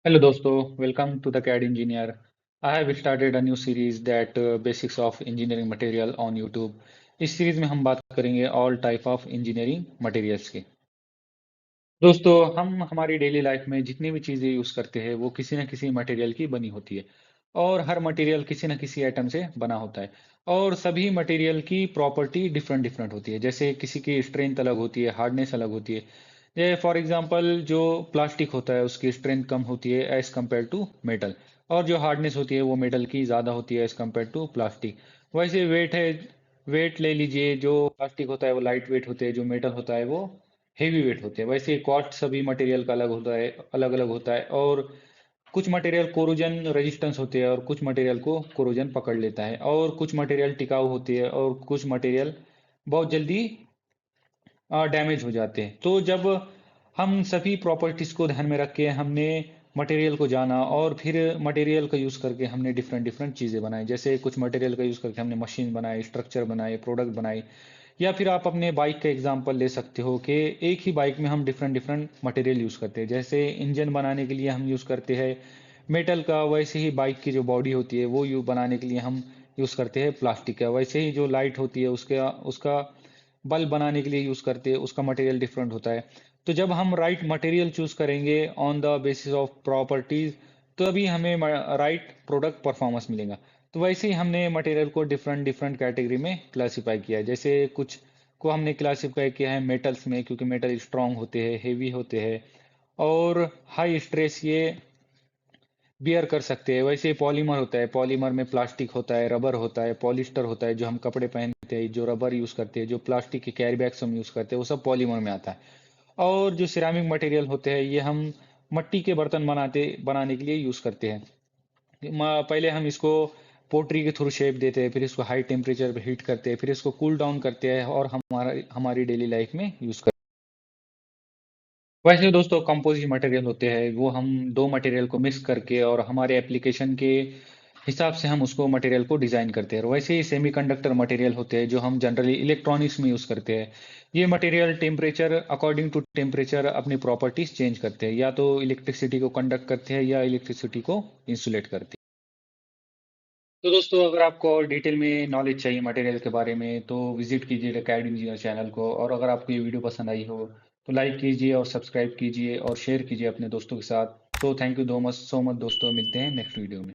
Hello दोस्तों, welcome to the CAD Engineer. I have started a new series that Basics of Engineering Material on YouTube. इस series में हम बात करेंगे all type of engineering materials की। दोस्तों, हम हमारी डेली लाइफ में जितनी भी चीज़ें यूज़ करते हैं वो किसी न किसी मटेरियल की बनी होती है और हर मटेरियल किसी न किसी आइटम से बना होता है और सभी मटेरियल की प्रॉपर्टी डिफरेंट डिफरेंट होती है। जैसे किसी की स्ट्रेंथ अलग होती है, हार्डनेस अलग होती है। जैसे फॉर एग्जांपल जो प्लास्टिक होता है उसकी स्ट्रेंथ कम होती है एज कम्पेयर टू मेटल, और जो हार्डनेस होती है वो मेटल की ज़्यादा होती है एज कम्पेयर टू प्लास्टिक। वैसे वेट है, वेट ले लीजिए, जो प्लास्टिक होता है वो लाइट वेट होते हैं, जो मेटल होता है वो हेवी वेट होते हैं। वैसे कॉस्ट सभी मटेरियल का अलग होता है, अलग अलग होता है। और कुछ मटेरियल कोरोजन रेजिस्टेंस होते हैं और कुछ मटेरियल को कोरोजन पकड़ लेता है, और कुछ मटेरियल टिकाऊ होती है और कुछ मटेरियल बहुत जल्दी डैमेज हो जाते हैं। तो जब हम सभी प्रॉपर्टीज़ को ध्यान में रख के हमने मटेरियल को जाना और फिर मटेरियल का यूज़ करके हमने डिफरेंट डिफरेंट चीज़ें बनाई। जैसे कुछ मटेरियल का यूज़ करके हमने मशीन बनाई, स्ट्रक्चर बनाए, प्रोडक्ट बनाई। या फिर आप अपने बाइक का एग्जांपल ले सकते हो कि एक ही बाइक में हम डिफरेंट डिफरेंट मटेरियल यूज़ करते हैं। जैसे इंजन बनाने के लिए हम यूज़ करते हैं मेटल का, वैसे ही बाइक की जो बॉडी होती है वो बनाने के लिए हम यूज़ करते हैं प्लास्टिक का। वैसे ही जो लाइट होती है उसका उसका बल्ब बनाने के लिए यूज़ करते हैं, उसका मटेरियल डिफरेंट होता है। तो जब हम राइट मटेरियल चूज़ करेंगे on the basis of properties, तो अभी हमें राइट प्रोडक्ट परफॉर्मेंस मिलेगा। तो वैसे ही हमने मटेरियल को डिफरेंट डिफरेंट कैटेगरी में क्लासीफाई किया है। जैसे कुछ को हमने क्लासीफाई किया है मेटल्स में, क्योंकि मेटल स्ट्रांग होते हैं, हेवी होते हैं और हाई स्ट्रेस ये बियर कर सकते हैं। वैसे ही पॉलीमर होता है, पॉलीमर में प्लास्टिक होता है, रबर होता है, पॉलिस्टर होता है जो हम कपड़े पहनते हैं, जो रबर यूज़ करते हैं, जो प्लास्टिक के कैरी बैग्स हम यूज़ करते हैं, वो सब पॉलीमर में आता है। और जो सिरामिक मटेरियल होते हैं ये हम मट्टी के बर्तन बनाने के लिए यूज़ करते हैं। पहले हम इसको पोट्री के थ्रू शेप देते हैं, फिर इसको हाई टेम्परेचर पे हीट करते हैं, फिर इसको कूल डाउन करते हैं और हमारा हमारी डेली लाइफ में यूज़ करते हैं। वैसे दोस्तों, कंपोजिट मटेरियल होते हैं वो हम दो मटेरियल को मिक्स करके और हमारे एप्लीकेशन के हिसाब से हम उसको मटेरियल को डिज़ाइन करते हैं। और वैसे ही सेमीकंडक्टर मटेरियल होते हैं जो हम जनरली इलेक्ट्रॉनिक्स में यूज़ करते हैं। ये material temperature, according to temperature अपनी प्रॉपर्टीज चेंज करते हैं, या तो इलेक्ट्रिसिटी को कंडक्ट करते हैं या इलेक्ट्रिसिटी को इंसुलेट करते हैं। तो दोस्तों, अगर आपको और डिटेल में नॉलेज चाहिए मटेरियल के बारे में तो विजिट कीजिए कैड इंजीनियर चैनल को। और अगर आपको ये वीडियो पसंद आई हो तो लाइक कीजिए और सब्सक्राइब कीजिए और शेयर कीजिए अपने दोस्तों के साथ। तो थैंक यू सो मच दोस्तों, मिलते हैं नेक्स्ट वीडियो में।